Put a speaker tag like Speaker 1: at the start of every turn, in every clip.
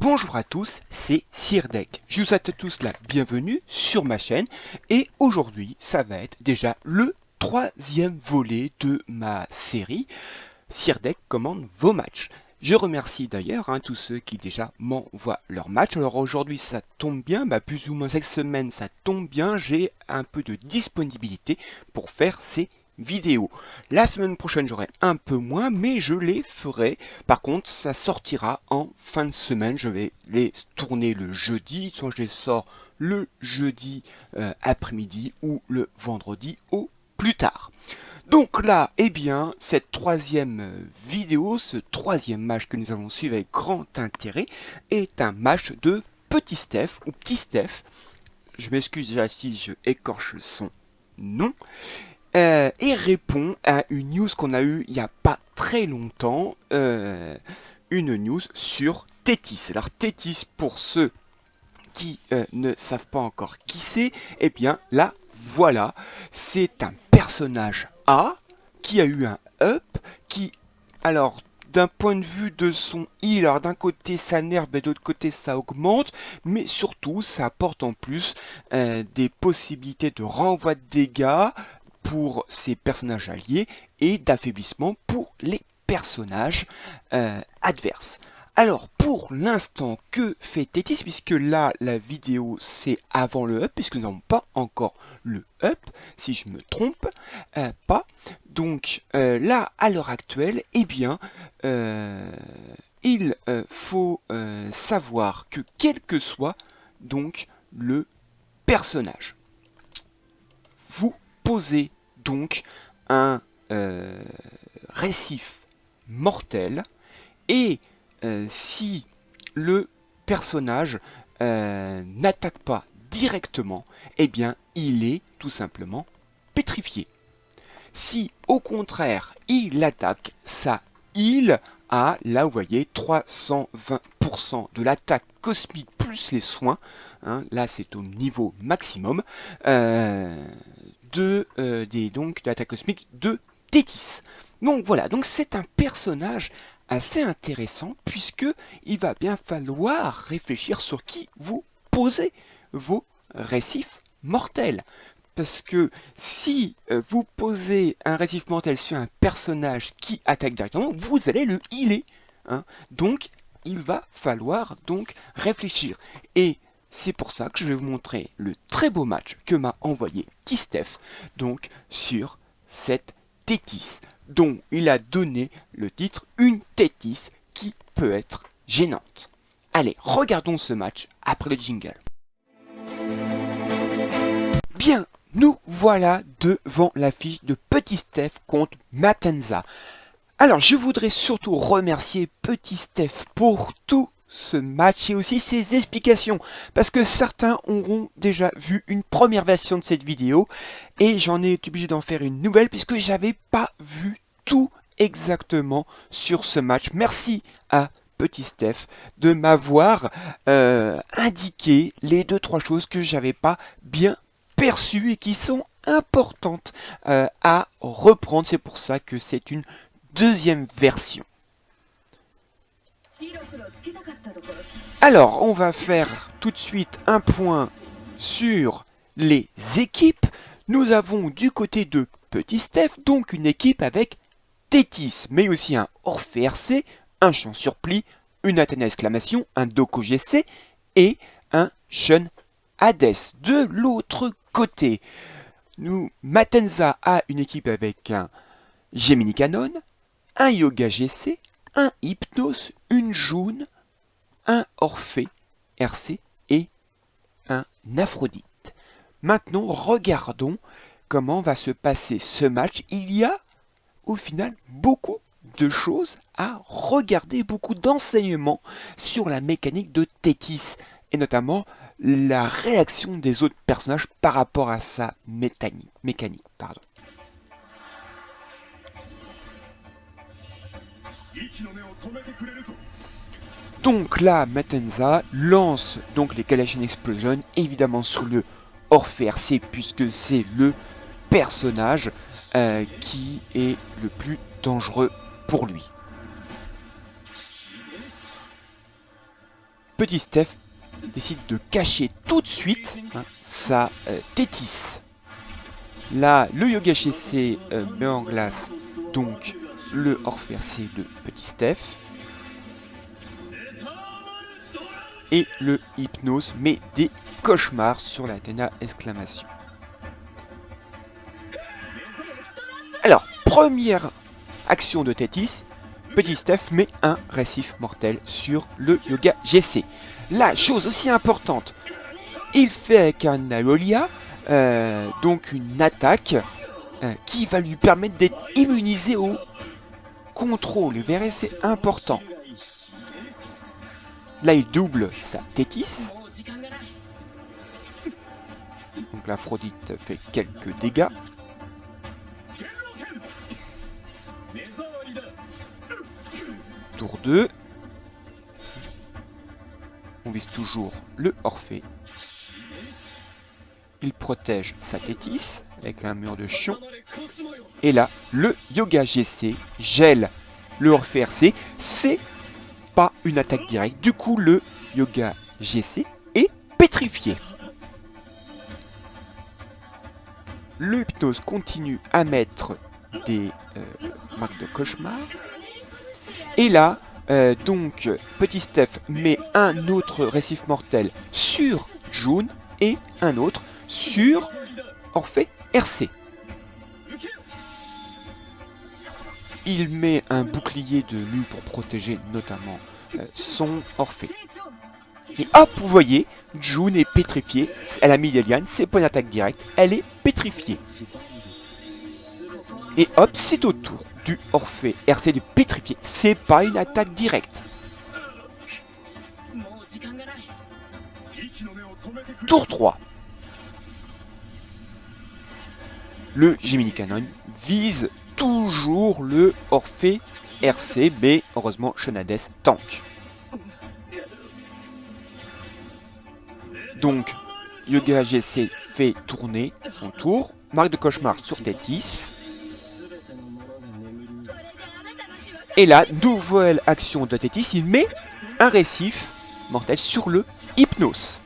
Speaker 1: Bonjour à tous, c'est Sirdek. Je vous souhaite à tous la bienvenue sur ma chaîne et aujourd'hui ça va être déjà le troisième volet de ma série Sirdek commande vos matchs. Je remercie d'ailleurs tous ceux qui déjà m'envoient leurs matchs. Alors aujourd'hui ça tombe bien, plus ou moins cette semaine ça tombe bien, j'ai un peu de disponibilité pour faire ces vidéos. La semaine prochaine j'aurai un peu moins, mais je les ferai. Par contre ça sortira en fin de semaine, je vais les tourner le jeudi, soit je les sors le jeudi après-midi ou le vendredi au plus tard. Donc là, cette troisième vidéo, ce troisième match que nous allons suivre avec grand intérêt, est un match de Petit Steph, ou Petit Steph. Je m'excuse déjà si je écorche son nom. Et répond à une news qu'on a eue il n'y a pas très longtemps, une news sur Tétis. Alors Tétis, pour ceux qui ne savent pas encore qui c'est, là, voilà, c'est un personnage A qui a eu un up, qui, alors, d'un point de vue de son heal, alors d'un côté ça nerve et de l'autre côté ça augmente, mais surtout ça apporte en plus des possibilités de renvoi de dégâts pour ses personnages alliés et d'affaiblissement pour les personnages adverses. Alors pour l'instant, que fait Tétis, puisque là la vidéo c'est avant le up, puisque nous n'avons pas encore le up, si je me trompe pas. Donc là à l'heure actuelle, il faut savoir que quel que soit donc le personnage, vous posez donc un récif mortel et si le personnage n'attaque pas directement, il est tout simplement pétrifié. Si au contraire il attaque, ça heal à, là vous voyez, 320% de l'attaque cosmique plus les soins, là c'est au niveau maximum, de l'attaque cosmique de Tétis. Donc voilà, donc c'est un personnage assez intéressant puisque il va bien falloir réfléchir sur qui vous posez vos récifs mortels. Parce que si vous posez un récif mortel sur un personnage qui attaque directement, vous allez le healer. Donc il va falloir donc réfléchir. Et c'est pour ça que je vais vous montrer le très beau match que m'a envoyé T-Steph donc sur cette Tétis, dont il a donné le titre Une Tétis qui peut être gênante. Allez, regardons ce match après le jingle. Bien, nous voilà devant l'affiche de Petit Steph contre Matenza. Alors, je voudrais surtout remercier Petit Steph pour tout ce match et aussi ses explications, parce que certains auront déjà vu une première version de cette vidéo et j'en ai été obligé d'en faire une nouvelle puisque j'avais pas vu tout exactement sur ce match. Merci à Petit Steph de m'avoir indiqué les 2-3 choses que j'avais pas bien perçues et qui sont importantes à reprendre. C'est pour ça que c'est une deuxième version. Alors, on va faire tout de suite un point sur les équipes. Nous avons du côté de Petit Steph, donc une équipe avec Tétis, mais aussi un Orphée RC, un Chant Surplis, une Athéna Exclamation, un Doko GC et un Shun Hades. De l'autre côté, Matenza a une équipe avec un Gemini Canon, un Yoga GC, un Hypnos, une June, un Orphée RC et un Aphrodite. Maintenant, regardons comment va se passer ce match. Il y a au final beaucoup de choses à regarder, beaucoup d'enseignements sur la mécanique de Tétis et notamment la réaction des autres personnages par rapport à sa mécanique. Donc là, Matenza lance donc les Galatian Explosion, évidemment sur le Orphée RC, puisque c'est le personnage qui est le plus dangereux pour lui. Petit Steph décide de cacher tout de suite sa Tétis. Là, le Yoga GC met en glace donc le Orphée RC de Petit Steph. Et le Hypnose met des cauchemars sur l'Athéna exclamation. Alors, première action de Tétis, Petit Steph met un récif mortel sur le Yoga GC. La chose aussi importante, il fait avec un Alolia donc une attaque qui va lui permettre d'être immunisé au contrôle. Vous verrez, c'est important. Là, il double sa Tétis. Donc l'Aphrodite fait quelques dégâts. Tour 2. On vise toujours le Orphée. Il protège sa Tétis avec un mur de chion. Et là, le Yoga GC gèle le Orphée RC. C'est pas une attaque directe. Du coup, le Yoga GC est pétrifié. Le Hypnose continue à mettre des marques de cauchemar. Et là, donc, Petit Steph met un autre récif mortel sur June et un autre sur Orphée RC. Il met un bouclier de nu pour protéger notamment son Orphée. Et hop, vous voyez, June est pétrifiée. Elle a mis des lianes, c'est pas une attaque directe, elle est pétrifiée. Et hop, c'est au tour du Orphée RC de pétrifier. C'est pas une attaque directe. Tour 3. Le Gemini Cannon vise toujours le Orphée RC, mais heureusement Shonades tank. Donc, Yoga GC fait tourner son tour. Marque de cauchemar sur Tétis. Et là, nouvelle action de Tétis, il met un récif mortel sur le Hypnose.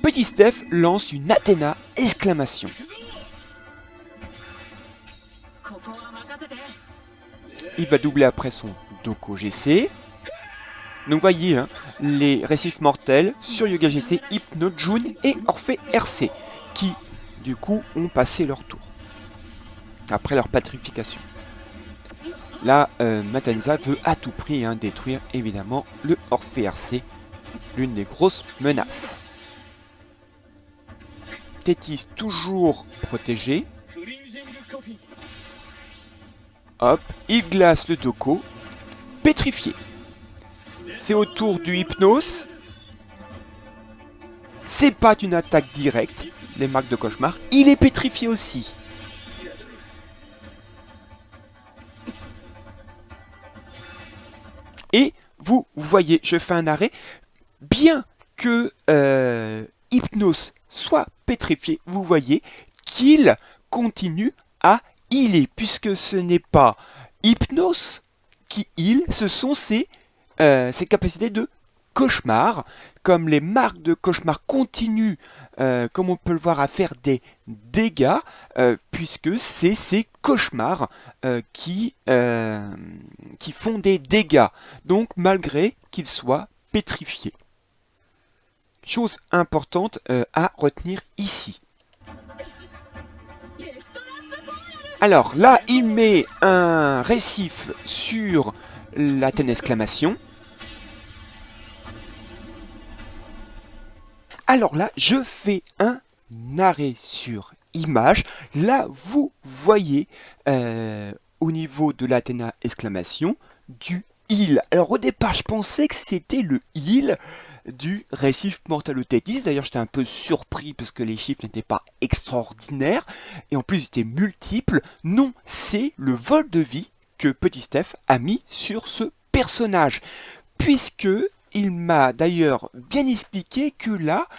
Speaker 1: Petit Steph lance une Athéna exclamation. Il va doubler après son Doko GC. Donc voyez, les récifs mortels sur Yoga GC, Hypno, June et Orphée RC, qui du coup ont passé leur tour, après leur pétrification. Là, Matanza veut à tout prix détruire évidemment le Orphée RC, l'une des grosses menaces. Tétis toujours protégé. Hop, il glace le Doko, pétrifié. C'est au tour du Hypnose. C'est pas une attaque directe, les marques de cauchemar. Il est pétrifié aussi. Et vous voyez, je fais un arrêt. Bien que Hypnose soit pétrifié, vous voyez qu'il continue à healer, puisque ce n'est pas Hypnose qui heal, ce sont ses capacités de cauchemar. Comme les marques de cauchemar continuent, comme on peut le voir, à faire des dégâts, puisque c'est ces cauchemars qui font des dégâts, donc malgré qu'ils soient pétrifiés. Chose importante à retenir ici. Alors là, il met un récif sur l'Athéna exclamation. Alors là, je fais un arrêt sur image. Là, vous voyez au niveau de l'Athéna exclamation du heal. Alors au départ, je pensais que c'était le heal du récif mortel Tétis. D'ailleurs, j'étais un peu surpris parce que les chiffres n'étaient pas extraordinaires et en plus ils étaient multiples. Non, c'est le vol de vie que Petit Steph a mis sur ce personnage, puisque il m'a d'ailleurs bien expliqué que là,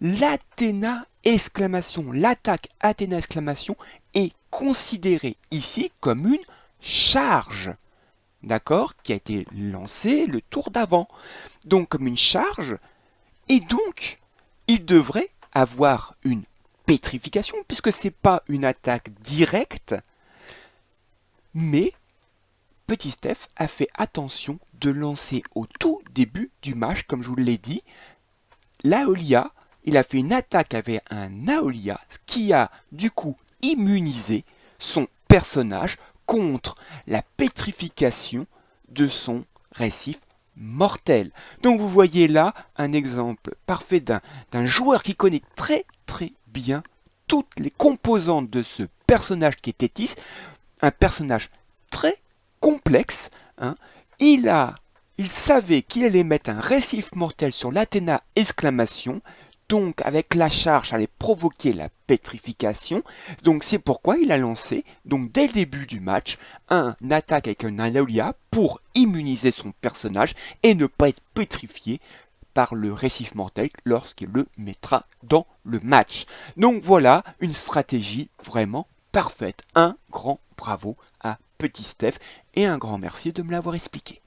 Speaker 1: l'Athéna exclamation, l'attaque Athéna exclamation est considérée ici comme une charge. d'accord, qui a été lancé le tour d'avant. Donc comme une charge, et donc il devrait avoir une pétrification, puisque c'est pas une attaque directe, mais Petit Steph a fait attention de lancer au tout début du match, comme je vous l'ai dit, l'Aolia. Il a fait une attaque avec un Aolia, ce qui a du coup immunisé son personnage contre la pétrification de son récif mortel. Donc vous voyez là un exemple parfait d'un joueur qui connaît très très bien toutes les composantes de ce personnage qui est Tethys, un personnage très complexe. Hein. Il savait qu'il allait mettre un récif mortel sur l'Athéna exclamation. Donc avec la charge, allait provoquer la pétrification. Donc c'est pourquoi il a lancé, donc dès le début du match, un attaque avec un Aolia pour immuniser son personnage et ne pas être pétrifié par le récif mortel lorsqu'il le mettra dans le match. Donc voilà une stratégie vraiment parfaite. Un grand bravo à Petit Steph et un grand merci de me l'avoir expliqué.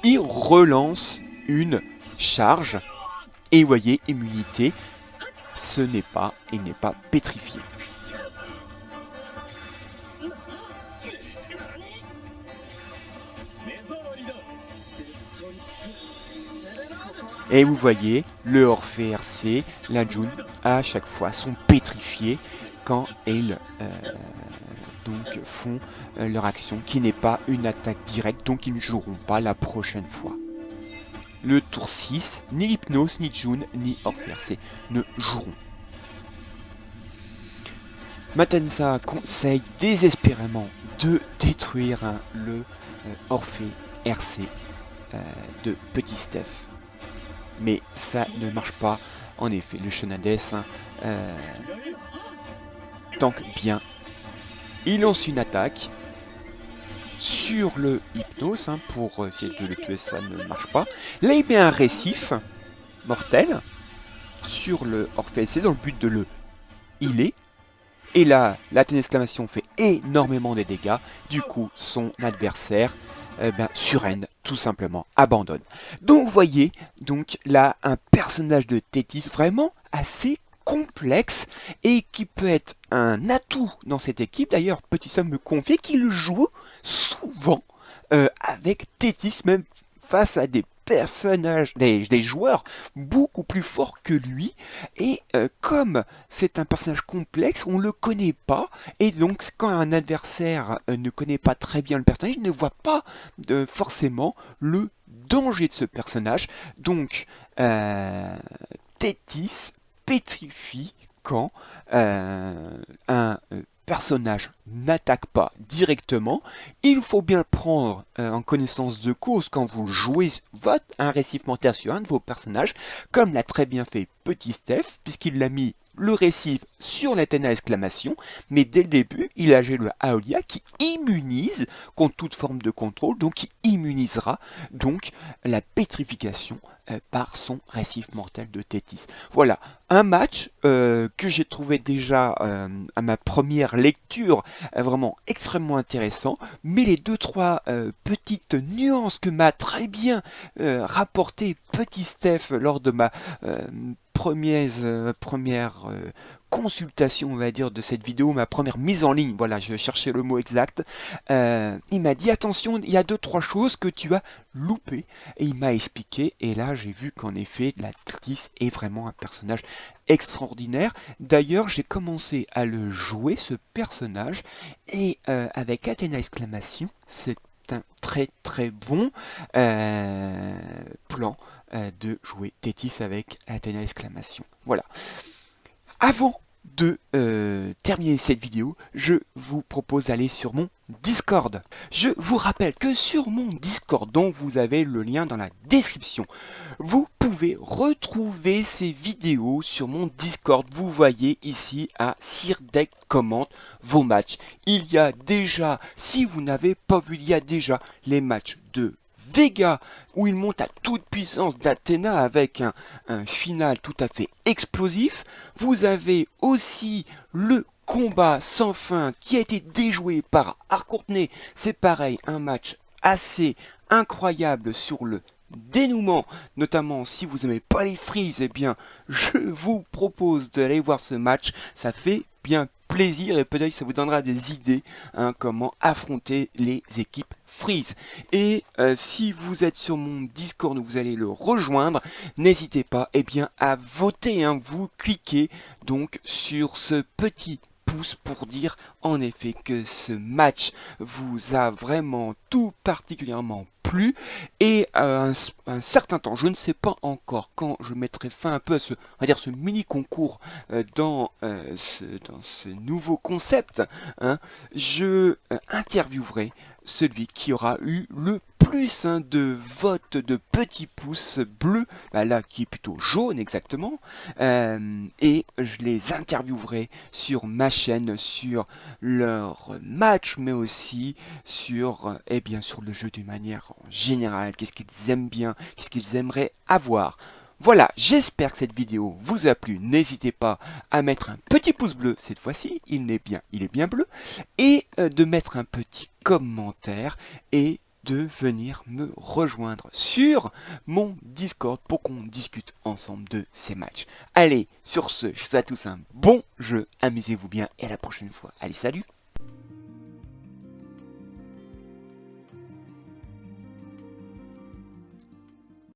Speaker 1: Il relance une charge et vous voyez, immunité, il n'est pas pétrifié. Et vous voyez, le Orphée RC, la June, à chaque fois sont pétrifiés quand ils donc font leur action, qui n'est pas une attaque directe, donc ils ne joueront pas la prochaine fois. Le tour 6, ni Hypnose, ni June, ni Orphée RC ne joueront. Matensa conseille désespérément de détruire le Orphée RC de Petit Steph. Mais ça ne marche pas. En effet, le Shonades tank bien. Il lance une attaque sur le Hypnose pour essayer de le tuer, ça ne marche pas. Là, il met un récif mortel sur le Orphée dans le but de le healer. Et là, l'Athéna exclamation fait énormément de dégâts. Du coup, son adversaire surrend, tout simplement, abandonne. Donc vous voyez, donc là, un personnage de Tethys vraiment assez complexe et qui peut être un atout dans cette équipe. D'ailleurs, Petit Sam me confie qu'il joue souvent avec Tethys, même face à des personnages, des joueurs beaucoup plus forts que lui. Et comme c'est un personnage complexe, on ne le connaît pas. Et donc, quand un adversaire ne connaît pas très bien le personnage, il ne voit pas forcément le danger de ce personnage. Donc, Tethys pétrifie quand un personnage n'attaque pas directement. Il faut bien le prendre en connaissance de cause quand vous jouez un récif mortel sur un de vos personnages, comme l'a très bien fait Petit Steph, puisqu'il l'a mis le récif sur l'Athéna exclamation, mais dès le début, il a joué le Aolia qui immunise contre toute forme de contrôle, donc qui immunisera donc la pétrification par son récif mortel de Tethys. Voilà, un match que j'ai trouvé déjà à ma première lecture vraiment extrêmement intéressant, mais les 2-3 petites nuances que m'a très bien rapporté Petit Steph lors de ma première consultation, on va dire, de cette vidéo, ma première mise en ligne, voilà, je cherchais le mot exact, il m'a dit, attention, il y a 2-3 choses que tu as loupées, et il m'a expliqué, et là j'ai vu qu'en effet, la Tethys est vraiment un personnage extraordinaire. D'ailleurs, j'ai commencé à le jouer, ce personnage, et avec Athéna exclamation, c'est un très très bon plan de jouer Tethys avec Athéna exclamation. Voilà. Avant de terminer cette vidéo, je vous propose d'aller sur mon Discord. Je vous rappelle que sur mon Discord, dont vous avez le lien dans la description, vous pouvez retrouver ces vidéos sur mon Discord. Vous voyez ici à Sirdek commente vos matchs. Il y a déjà, si vous n'avez pas vu, il y a déjà les matchs de Vega, où il monte à toute puissance d'Athéna avec un final tout à fait explosif. Vous avez aussi le combat sans fin qui a été déjoué par Harcourtney. C'est pareil, un match assez incroyable sur le dénouement, notamment si vous n'aimez pas les Freeze, eh bien je vous propose d'aller voir ce match, ça fait bien plaisir et peut-être ça vous donnera des idées comment affronter les équipes Freeze. Et si vous êtes sur mon Discord, vous allez le rejoindre, n'hésitez pas bien, à voter, vous cliquez donc sur ce petit pouce pour dire en effet que ce match vous a vraiment tout particulièrement plu et un certain temps, je ne sais pas encore quand je mettrai fin un peu à ce, on va dire, ce mini concours dans ce nouveau concept, je interviewerai celui qui aura eu le plus de votes de petits pouces bleus, là qui est plutôt jaune exactement, et je les interviewerai sur ma chaîne, sur leur match, mais aussi sur, sur le jeu d'une manière générale, qu'est-ce qu'ils aiment bien, qu'est-ce qu'ils aimeraient avoir. Voilà, j'espère que cette vidéo vous a plu. N'hésitez pas à mettre un petit pouce bleu cette fois-ci, il est bien bleu, et de mettre un petit commentaire et de venir me rejoindre sur mon Discord pour qu'on discute ensemble de ces matchs. Allez, sur ce, je vous souhaite à tous un bon jeu, amusez-vous bien et à la prochaine fois. Allez, salut!